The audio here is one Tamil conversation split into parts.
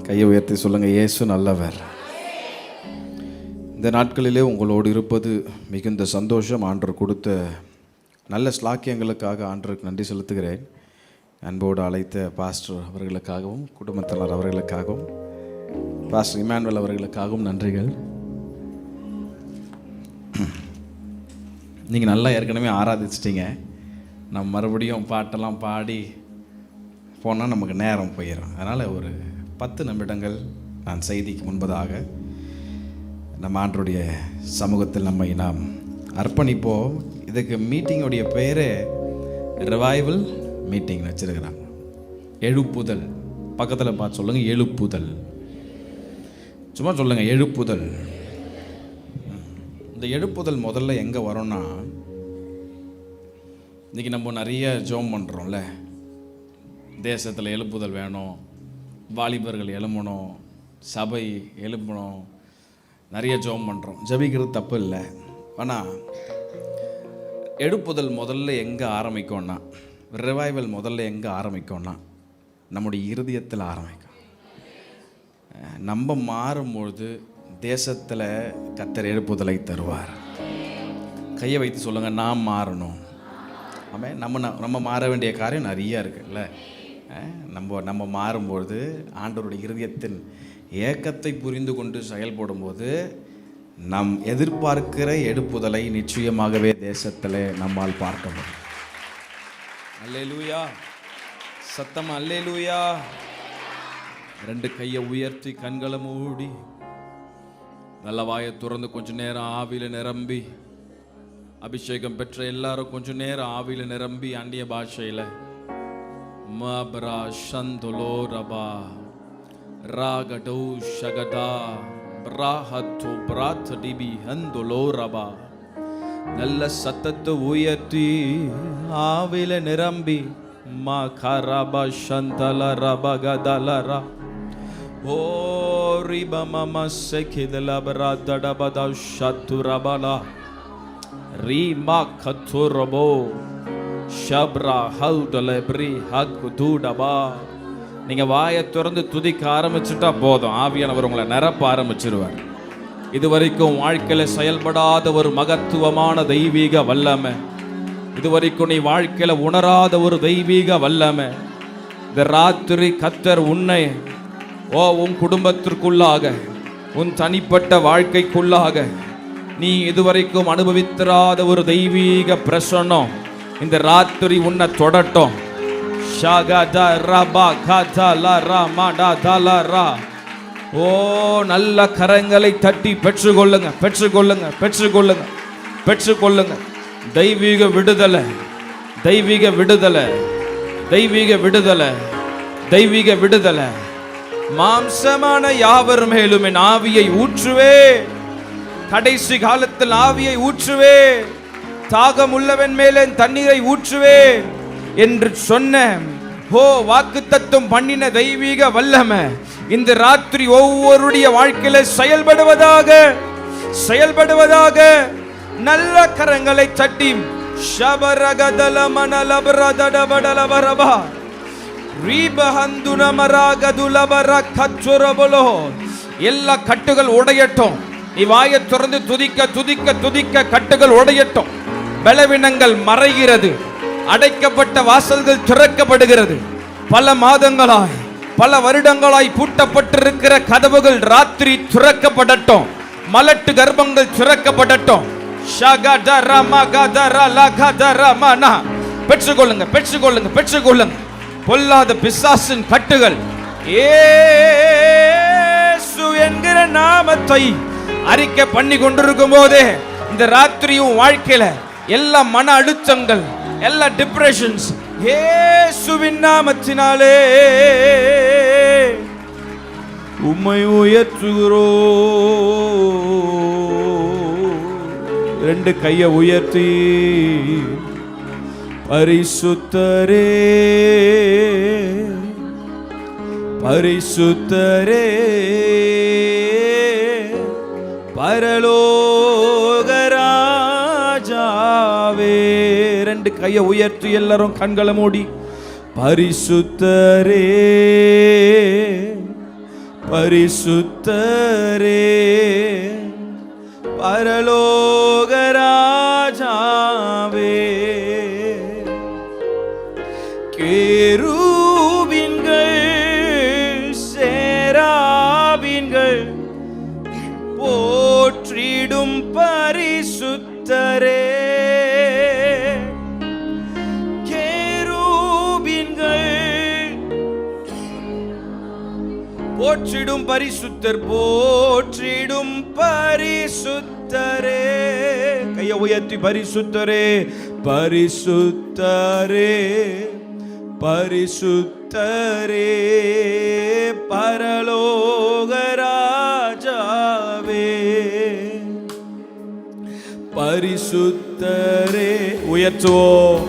கையை உயர்த்தி சொல்லுங்கள், இயேசு நல்லவர். இந்த நாட்களிலே உங்களோடு இருப்பது மிகுந்த சந்தோஷம். ஆண்டவர் கொடுத்த நல்ல ஸ்லாக்கியங்களுக்காக ஆண்டவருக்கு நன்றி செலுத்துகிறேன். அன்போடு அழைத்த பாஸ்டர் அவர்களுக்காகவும் குடும்பத்தினர் அவர்களுக்காகவும் பாஸ்டர் இமானுவேல் அவர்களுக்காகவும் நன்றிகள். நீங்கள் நல்லா ஏற்கனவே ஆராதிச்சிட்டிங்க. நம்ம மறுபடியும் பாட்டெல்லாம் பாடி போனால் நமக்கு நேரம் போயிடும். அதனால் ஒரு 10 நிமிடங்கள் நான் செய்திக்கு முன்பதாக நம்ம ஆண்டவருடைய சமூகத்தில் நம்மை நாம் அர்ப்பணிப்போம். இதுக்கு மீட்டிங்குடைய பெயரே ரிவைவல் மீட்டிங் வச்சுருக்கிறாங்க. எழுப்புதல். பக்கத்தில் பார்த்து சொல்லுங்கள், எழுப்புதல். சும்மா சொல்லுங்கள், எழுப்புதல். இந்த எழுப்புதல் முதல்ல எங்கே வரும்னா, இன்றைக்கி நம்ம நிறைய ஜெபம் பண்ணுறோம்ல, தேசத்தில் எழுப்புதல் வேணும், வாலிபர்கள் எழும்பணும், சபை எழும்பணும், நிறைய ஜெபம் பண்ணுறோம். ஜெபிக்கிறது தப்பு இல்லை. ஆனால் எழுப்புதல் முதல்ல எங்கே ஆரம்பிக்கும்னா, ரிவைவல் முதல்ல எங்கே ஆரம்பிக்கும்னா நம்முடைய இருதயத்தில் ஆரம்பிக்கும். நம்ம மாறும்பொழுது தேசத்தில் கர்த்தர் எழுப்புதலை தருவார். கையை வைத்து சொல்லுங்கள், நாம் மாறணும். ஆமாம், நம்ம மாற வேண்டிய காரியம் நிறையா இருக்குல்ல. நம்ம மாறும்பொழுது ஆண்டவருடைய இருதயத்தின் ஏக்கத்தை புரிந்து கொண்டு செயல்படும்போது நம் எதிர்பார்க்கிற எழுப்புதலை நிச்சயமாகவே தேசத்தில் நம்மால் பார்க்க முடியும். அல்லேலூயா, சத்தம் அல்லேலூயா. 2 கையை உயர்த்தி கண்களை மூடி நல்ல வாயை திறந்து கொஞ்ச நேரம் ஆவியில் நிரம்பி, அபிஷேகம் பெற்ற எல்லாரும் கொஞ்ச நேரம் ஆவியில் நிரம்பி அந்நிய பாஷையில் மப்ரா சந்துலோ ரபா ராகடோ ஷகதா பிராஹத்து பிராத் டிபி ஹந்துலோ ரபா நல்ல சத்தத்தை உயர்த்தி ஆவில நிரம்பி மா கரபா சந்தல ரபகதலரா ஓ ரிப மம செகிதல பரா தடபதா ஷத்துரபலா ரீமா கத்துரபோ ஷப்ரா ஹவுடலப்ரி ஹக்குதுடபா. நீங்கள் வாயை திறந்து துதிக்க ஆரம்பிச்சுட்டா போதும், ஆவியானவர் உங்களை நிரப்ப ஆரம்பிச்சிருவார். இதுவரைக்கும் வாழ்க்கையில் செயல்படாத ஒரு மகத்துவமான தெய்வீக வல்லமை, இதுவரைக்கும் நீ வாழ்க்கையில் உணராத ஒரு தெய்வீக வல்லமை இந்த ராத்திரி கர்த்தர் உன்னை உன் குடும்பத்திற்குள்ளாக, உன் தனிப்பட்ட வாழ்க்கைக்குள்ளாக நீ இதுவரைக்கும் அனுபவித்திராத ஒரு தெய்வீக பிரசன்னம் இந்த ராத்திரி உன்னை தொடட்டும். ஓ, நல்ல கரங்களை தட்டி பெற்றுக்கொள்ளுங்க, பெற்றுக்கொள்ளுங்க, பெற்றுக்கொள்ளுங்க, பெற்றுக்கொள்ளுங்க. தெய்வீக விடுதலை, தெய்வீக விடுதலை, தெய்வீக விடுதலை, தெய்வீக விடுதலை. மாம்சமான யாவர் மேலும் என் ஆவியை ஊற்றுவே, கடைசி காலத்தில் ஆவியை ஊற்றுவே, தாகம் உள்ளவன் மேலே தண்ணீரை ஊற்றுவே என்று சொன்ன வாக்குத்தத்தம் பண்ணின தெய்வீக வல்லமை இந்த ராத்திரி ஒவ்வொருடைய வாழ்க்கையில செயல்படுவதாக, செயல்படுவதாக. நல்ல கரங்களை தட்டி ஷபரகதல மனலபரதடபடலபரபா ரீபஹந்துனமராகதுலபர கச்சுரபலோ. எல்லா கட்டுகள் உடையட்டும். நீ வாயை திறந்து துதிக்க துதிக்க துதிக்க கட்டுகள் உடையட்டும். பலவீனங்கள் மறைகிறது, அடைக்கப்பட்ட வாசல்கள் திறக்கப்படுகிறது. பல மாதங்களாய், பல வருடங்களாய் பூட்டப்பட்டிருக்கிற கதவுகள் ராத்திரி திறக்கப்படட்டும். மலட்டு கர்ப்பங்கள் திறக்கப்படட்டும். பெற்றுக்கொள்ளுங்க, பெற்றுக்கொள்ளுங்க, பெற்றுக்கொள்ளுங்க. பொல்லாத பிசாசின் கட்டுகள் இயேசு என்கிற நாமத்தை அறிக்கை பண்ணி கொண்டிருக்கும் போதே இந்த ராத்திரியும் வாழ்க்கையில எல்லா மன அழுத்தங்கள், எல்லா டிப்ரெஷன்ஸ் இயேசுவின் நாமத்தினாலே உம்மை உயர்த்துகிறோம். 2 கையை உயர்த்தி பரிசுத்தரே, பரிசுத்தரே, பரலோகராஜாவே. 2 கையை உயர்த்தி எல்லாரும் கண்களை மூடி பரிசுத்தரே, பரிசுத்தரே பரலோக ராஜாவே, கேருபீன்கள் சேராபீன்கள் போற்றிடும் பரிசுத்தரே, போற்றிடும் பரிசுத்தர், போற்றிடும் பரிசுத்தரே. கையை உயர்த்தி பரிசுத்தரே பரிசுத்தரே பரிசுத்தரே பரலோக ராஜாவே, பரிசுத்தரே. உயர்த்துவோம்.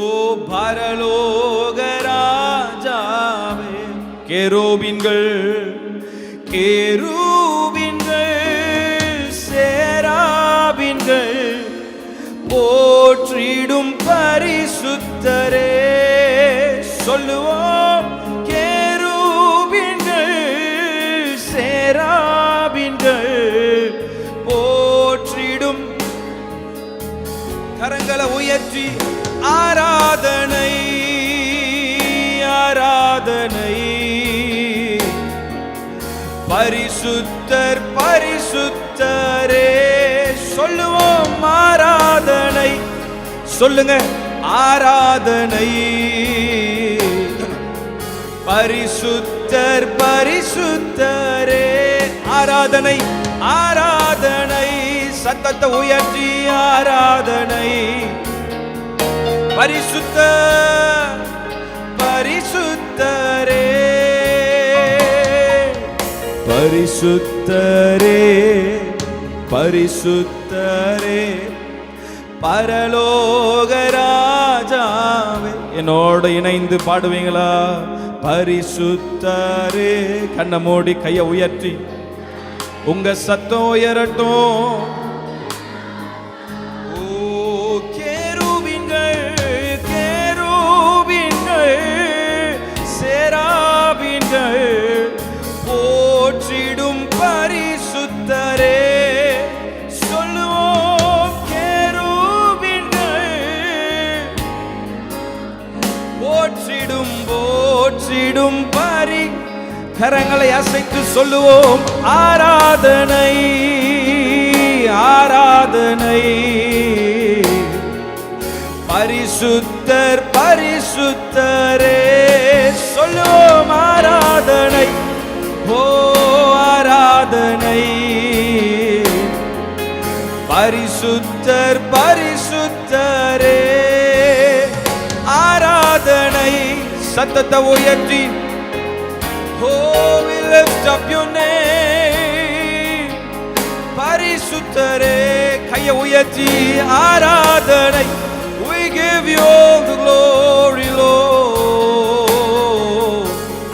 ஓ பரலோக ராஜாவே, கேருபீன்கள் சேராபீன்கள் போற்றிடும் பரிசுத்தரே. சொல்லுவோம். கேருபீன்கள் சேராபீன்கள் போற்றிடும். கரங்களை உயர்த்தி ஆராதனை ஆராதனை. பரிசுத்தர் பரிசுத்தரே. சொல்லுவோம். ஆராதனை. சொல்லுங்க. ஆராதனை. பரிசுத்தர் பரிசுத்தரே. ஆராதனை ஆராதனை. சத்தத்தை உயர்த்தி ஆராதனை. பரிசுத்தர் பரிசுத்தரே பரிசுத்தரே பரிசுத்தரே பரலோக ராஜாவே. என்னோடு இணைந்து பாடுவீங்களா? பரிசுத்தரே. கண்ணை மூடி கையை உயர்த்தி உங்க சத்தம் உயரட்டும். போற்றிடும் பரிசுத்தரே. சொல்லுவோம். கேருபீன்கள் போற்றிடும் போற்றிடும் பரி. கரங்களை அசைத்து சொல்லுவோம். ஆராதனை ஆராதனை. பரிசுத்தர் பரிசுத்தரே. சொல்லுவோம். ஆராதனை. ஓ ஆராதனை. பரிசுத்தர் பரிசுத்தரே ஆராதனை. சத்தத்தை உயர்த்தி. Oh, we lift up your name. பரிசுத்தரே. கையை உயர்த்தி ஆராதனை. We give you all the glory, Lord.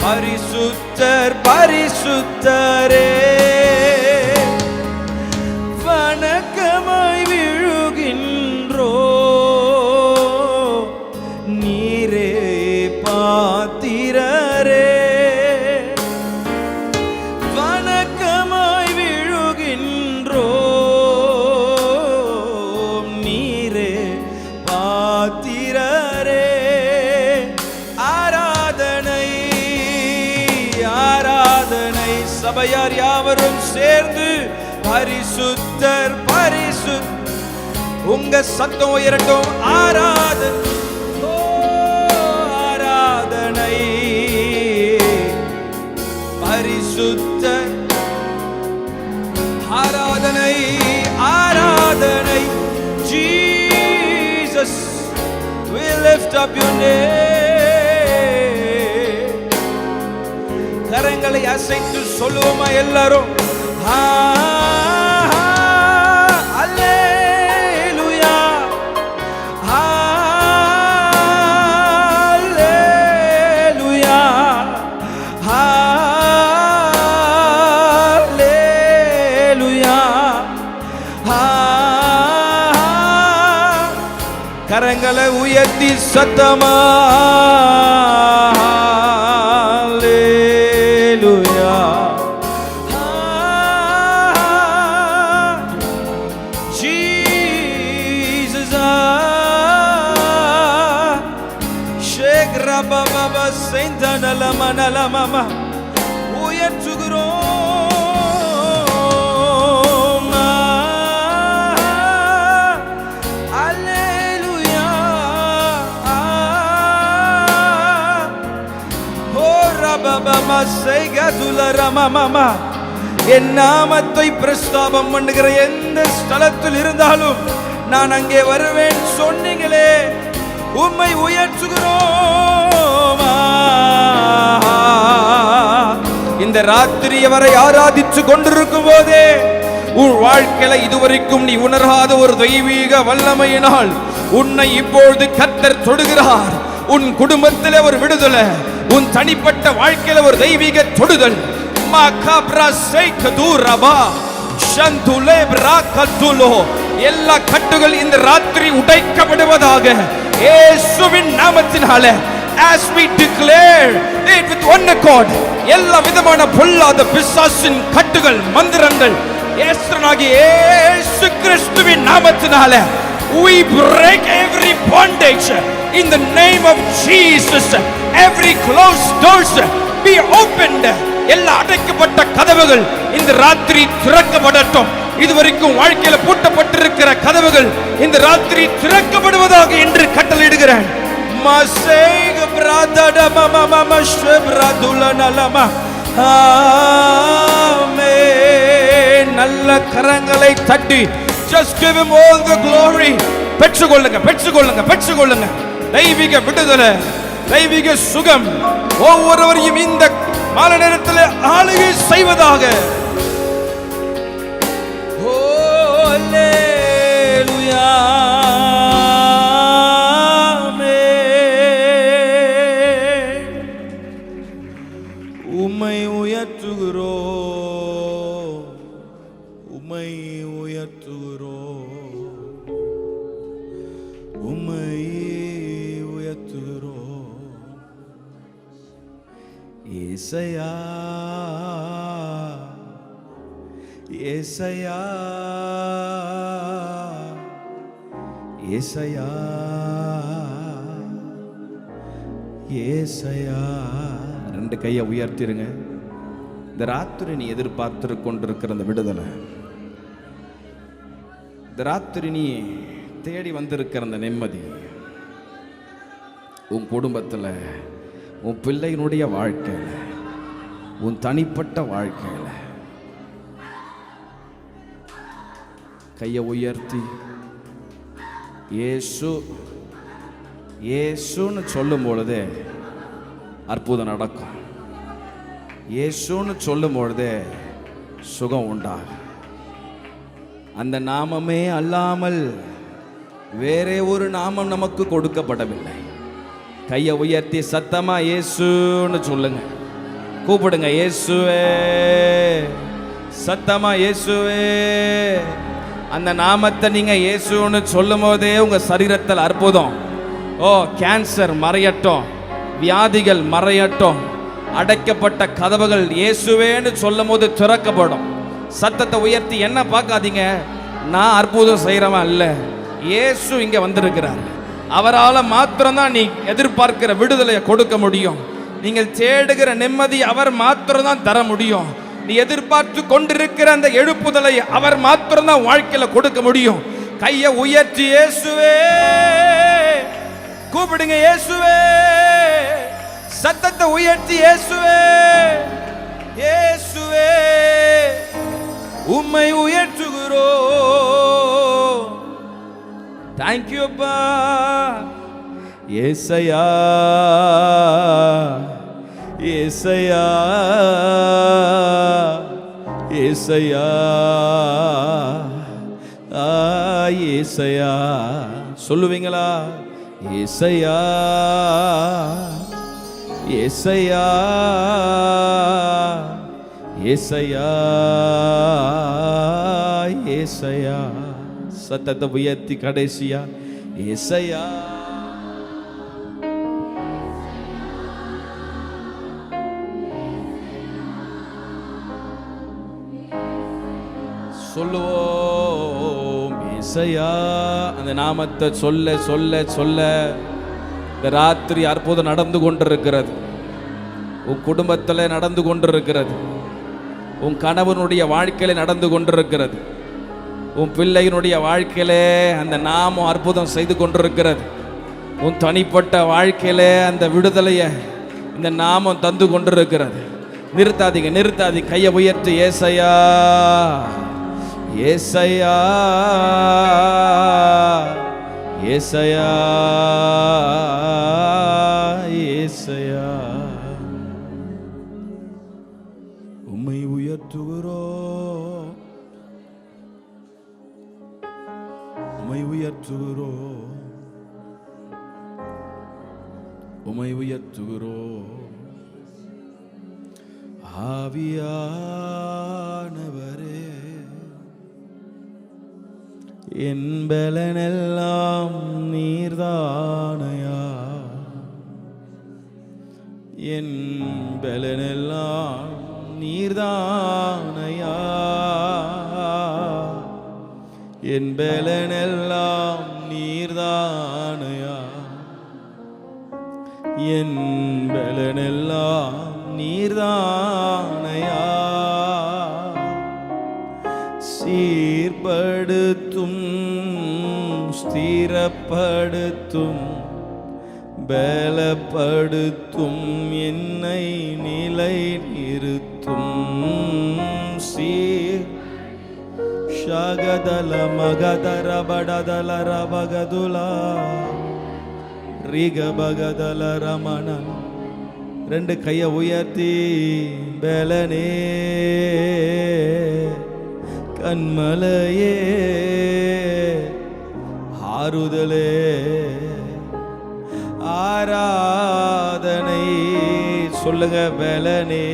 பரிசுத்தர் பரிசுத்தரே. வணக்கமாய் விழுகின்றோ நீரே பாத்திரரே. வணக்கமாய் விழுகின்றோ நீரே பாத்திரரே. ஆராதனை ஆராதனை. சபையார் யாவரும் சேர்ந்து பரிசுத்தர் பரிசுத்தர். உங்க சத்தம் உயரட்டும். ஆராதனை ஆராதனை. பரிசுத்தர் ஆராதனை ஆராதனை. Jesus, we lift up your name. கரங்களை அசைத்து சொல்லுவோமா எல்லாரும்? அல்லேலூயா அல்லேலூயா அல்லேலூயா. கரங்களை உயர்த்தி சத்தமா. செய்தனலமனலமம உயர்த்துகிறோம். அல்லேலூயா. ஓ ரபபம செய்கதுலரமமம. என் நாமத்தை பிரஸ்தாபம் பண்ணுகிற எந்த ஸ்தலத்தில் இருந்தாலும் நான் அங்கே வருவேன் சொன்னீங்களே, உம்மை உயர்த்துகிறோம். இந்த ராத்திரி வரை ஆராதித்து கொண்டிருக்கும் போதே உன் வாழ்க்கையில இதுவரைக்கும் நீ உணராத ஒரு தெய்வீக வல்லமையினால் உன்னை இப்பொழுது கர்த்தர் தொடுகிறார். உன் குடும்பத்திலே ஒரு விடுதலை, உன் தனிப்பட்ட வாழ்க்கையில ஒரு தெய்வீக தொடுதல். எல்லா கட்டுகள் இந்த ராத்திரி உடைக்கப்படுவதாக இயேசுவின் நாமத்தினாலே. As we declare it with one accord, எல்லா விதமான பொல்லாத பிசாசின் கட்டுகள் மந்திரங்கள் இயேசுனாகிய இயேசு கிறிஸ்துவின் நாமத்தினாலே we break every bondage in the name of Jesus. Every closed doors be opened. எல்லா அடைக்கப்பட்ட கதவுகள் இந்த ராத்திரி திறக்கப்படட்டும். இதுவரைக்கும் வாழ்க்கையில பூட்டப்பட்டிருக்கிற கதவுகள் இந்த ராத்திரி திறக்கப்படுவதாக என்று கட்டளையிடுகிறேன். நல்ல கரங்களை தட்டி just give him all the glory. பெற்றுக்கொள்ளுங்க, பெற்றுக்கொள்ளுங்க, பெற்றுக்கொள்ளுங்க. தெய்வீக விடுதலை, தெய்வீக சுகம் ஒவ்வொருவரையும் இந்த மாலை நேரத்தில் ஆளுகை செய்வதாக. ஓ அல்லேலூயா. உம்மை உயர்த்துகிறோம், உம்மை உயர்த்துகிறோம், உம்மை உயர்த்துகிறோம். ஏசையா, ஏசையா, ஏசையா, ஏசையா. ரெண்டு கையை உயர்த்திருங்க. இந்த ராத்திரி நீ எதிர்பார்த்து கொண்டிருக்கிற அந்த விடுதலை, இந்த ராத்திரி நீ தேடி வந்திருக்கிற அந்த நிம்மதி, உன் குடும்பத்தில், உன் பிள்ளையினுடைய வாழ்க்கையில், உன் தனிப்பட்ட வாழ்க்கையில் கையை உயர்த்தி இயேசு இயேசுன்னு சொல்லும் பொழுதே அற்புதம் நடக்கும். இயேசுன்னு சொல்லும் பொழுதே சுகம் உண்டாகும். அந்த நாமமே அல்லாமல் வேறே ஒரு நாமம் நமக்கு கொடுக்கப்படவில்லை. கையை உயர்த்தி சத்தமா இயேசுன்னு சொல்லுங்க, கூப்பிடுங்க. இயேசுவே, சத்தமா இயேசுவே. அந்த நாமத்தை நீங்க இயேசுன்னு சொல்லும் போதே உங்க சரீரத்தில் அற்புதம். ஓ, கேன்சர் மறையட்டும், வியாதிகள் மறையட்டும், அடைக்கப்பட்ட கதவுகள் இயேசுவேன்னு சொல்லும் போது திறக்கப்படும். சத்தத்தை உயர்த்தி. என்ன பார்க்காதீங்க, நான் அற்புதம் செய்கிறவன் அல்ல, இயேசு இங்க வந்திருக்கிறார். அவரால் மாத்திரம்தான் நீ எதிர்பார்க்கிற விடுதலையை கொடுக்க முடியும். நீங்கள் தேடுகிற நிம்மதி அவர் மாத்திரம்தான் தர முடியும். நீ எதிர்பார்த்து கொண்டிருக்கிற அந்த எழுப்புதலை அவர் மாத்திரம்தான் வாழ்க்கையில கொடுக்க முடியும். கையை உயர்த்தி இயேசுவே கூப்பிடுங்க. இயேசுவே, சத்தத்தை உயர்த்தி இயேசுவே, இயேசுவே உம்மை உயர்த்துகிறோம். தேங்க்யூ அப்பா. ஏசையா, ஏசையா, ஏசையா, ஏசையா. சொல்லுவீங்களா? ஏசையா, ஏசையா, ஏசையா, ஏசையா. சத்தத்தை உயர்த்தி கடைசியா ஏசையா. சொல்லுவோம் ஏசையா. அந்த நாமத்தை சொல்ல சொல்ல சொல்ல இந்த ராத்திரி அற்புதம் நடந்து கொண்டிருக்கிறது. உன் குடும்பத்தில் நடந்து கொண்டிருக்கிறது, உன் கணவனுடைய வாழ்க்கையில் நடந்து கொண்டிருக்கிறது, உன் பிள்ளையினுடைய வாழ்க்கையிலே அந்த நாமம் அற்புதம் செய்து கொண்டிருக்கிறது, உன் தனிப்பட்ட வாழ்க்கையிலே அந்த விடுதலையை இந்த நாமம் தந்து கொண்டிருக்கிறது. நிறுத்தாதீங்க, நிறுத்தாதீங்க, கையை உயர்த்து. ஏசையா, ஏசையா, ஏசையா, ஏசையா, உம்மை உயர்த்துகிறோம், உம்மை உயர்த்துகிறோம், உம்மை உயர்த்துகிறோம். ஆவியானவரே, என் பலனெல்லாம் நீர்தானையா, என் பலனெல்லாம் நீர்தானையா, என் பலனெல்லாம் நீர்தானையா, என் பலனெல்லாம் நீர்தானையா. சீர்படுத்தும், ஸ்திரப்படுத்தும், பலப்படுத்தும், என்னை நிலை நிறுத்தும். சீர் ஷகதல மகதர படதல ரபகதுலா ரிக பகதல ரமணன். ரெண்டு கையை உயர்த்தி, பலனே, கண்மலையே, ஆறுதலே, ஆராதனை சொல்லுங்க. பலனே,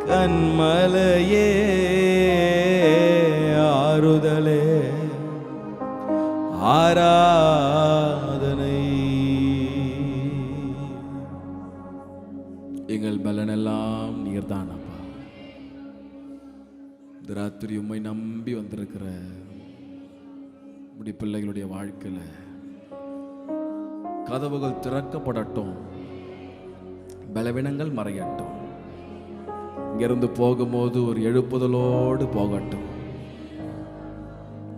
கண்மலையே, ஆறுதலே, ஆராதனை. எங்கள் பலனெல்லாம் நீர்தான் அப்பா. இந்த ராத்திரி உம்மை நம்பி வந்திருக்கிற இப்படி பிள்ளைகளுடைய வாழ்க்கையில் கதவுகள் திறக்கப்படட்டும், பலவீனங்கள் மறையட்டும். இங்கிருந்து போகும்போது ஒரு எழுப்புதலோடு போகட்டும்.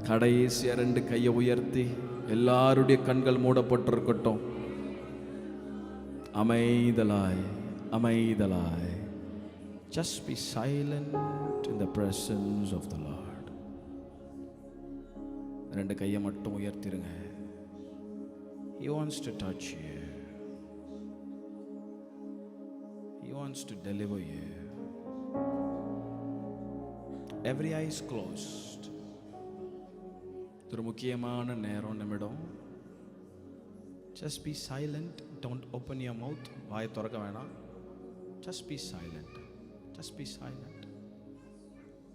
கடைசியா ரெண்டு கையை உயர்த்தி எல்லாருடைய கண்கள் மூடப்பட்டிருக்கட்டும். அமைதலாய், அமைதலாய். Just be silent in the presence of the Lord. ரெண்டு கையை மட்டும் உயர்த்திருங்க. He wants to touch you. He wants to deliver you. Every eye is closed. ஒரு முக்கியமான நேரம், நிமிடம். Just be silent. Don't open your mouth. வாயை திறக்க வேணாம். Just be silent. Just be silent.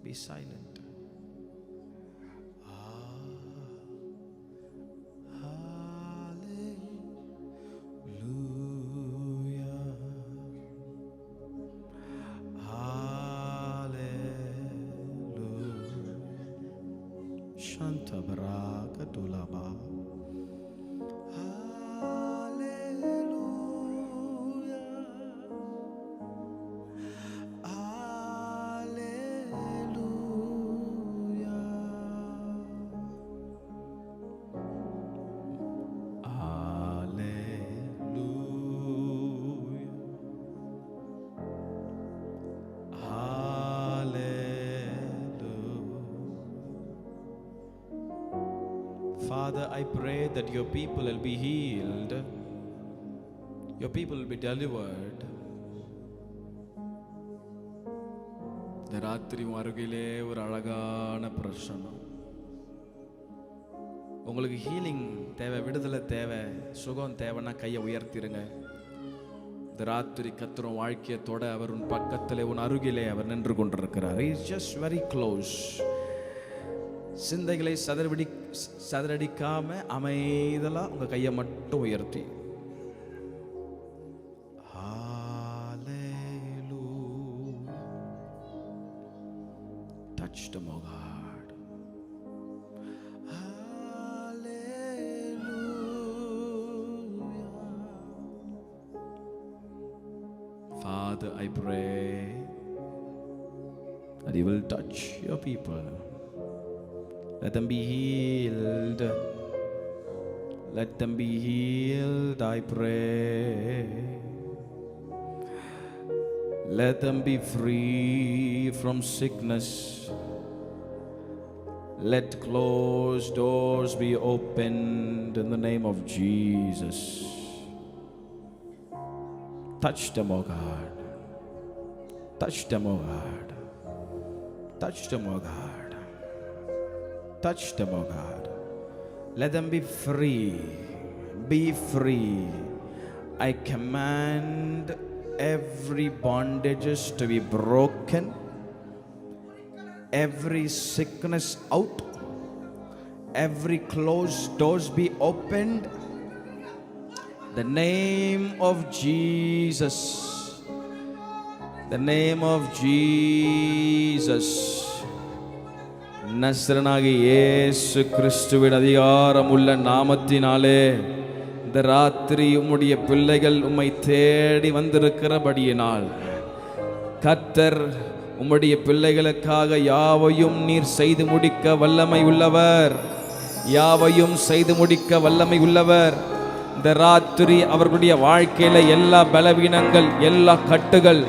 Be silent. Shanta Baraka Dulaba. Father, I pray that your people will be healed, your people will be delivered. இந்த ராத்திரி அருகிலே ஒரு அழகான பிரசனம். உங்களுக்கு ஹீலிங் தேவை, விடுதலை தேவை, சுகம் தேவைன்னா கையை உயர்த்திருங்க. இந்த ராத்திரி கர்த்தர் வாழ்க்கையை தொட அவர் உன் பக்கத்திலே, உன் அருகிலே அவர் நின்று கொண்டிருக்கிறார். He is just very close. சிந்தைகளை சதறடிக்காம அமைதலா உங்க கையை மட்டும் உயர்த்தி, touch them, oh God. Hallelujah. Father, I pray that you will touch your people. Let them be healed. Let them be healed, I pray. Let them be free from sickness. Let closed doors be opened in the name of Jesus. Touch them, O God. Touch them, O God. Touch them, O God. Touch them, O God. Let them be free. Be free. I command every bondages to be broken. Every sickness out. Every closed doors be opened. The name of Jesus. The name of Jesus. நசரனாகிய இயேசு கிறிஸ்துவின் அதிகாரமுள்ள நாமத்தினாலே இந்த ராத்திரி உம்முடைய பிள்ளைகள் உம்மை தேடி வந்திருக்கிறபடியினால் கர்த்தர் உம்முடைய பிள்ளைகளுக்காக யாவையும் நீர் செய்து முடிக்க வல்லமை உள்ளவர். யாவையும் செய்து முடிக்க வல்லமை உள்ளவர். இந்த ராத்திரி அவர்களுடைய வாழ்க்கையில எல்லா பலவீனங்கள், எல்லா கட்டுகள்,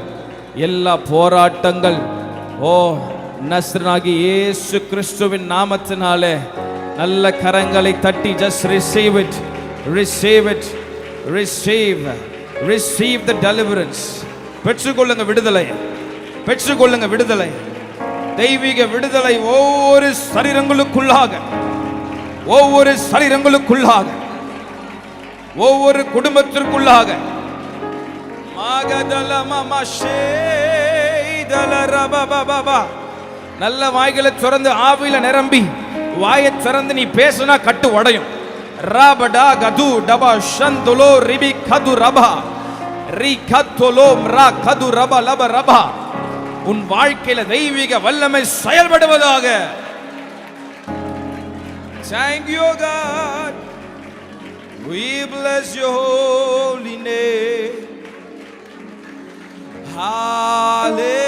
எல்லா போராட்டங்கள், ஓ நசரனாகிய இயேசு கிறிஸ்துவின் நாமத்தினாலே நல்ல கரங்களை தட்டி just receive it, receive it, receive the deliverance. பெற்றுக்கொள்ளுங்க விடுதலை, பெற்றுக்கொள்ளுங்க விடுதலை, தெய்வீக விடுதலை ஒவ்வொரு சரீரங்களுக்குள்ளாக, ஒவ்வொரு சரீரங்களுக்குள்ளாக, ஒவ்வொரு குடும்பத்திற்குள்ளாக. நல்ல வாய்களை திறந்து ஆவியில நிரம்பி வாயை திறந்து நீ பேசுனா கட்டு உடையும். ராபடா கது டபா ஷந்துலோ ரிபி கது ரபா ரி கத்துலோ ரா கது ரபா லப ரபா. உன் வாழ்க்கையில தெய்வீக வல்லமை செயல்படுவதாக. Thank you God. We bless your holy name. Hallelujah.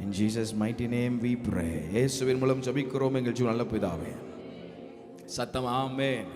In Jesus mighty name we pray. இயேசுவின் மூலம் ஜெபிக்கிறோம் எங்கள் நல்ல பிதாவே. சத்தம் ஆமென்.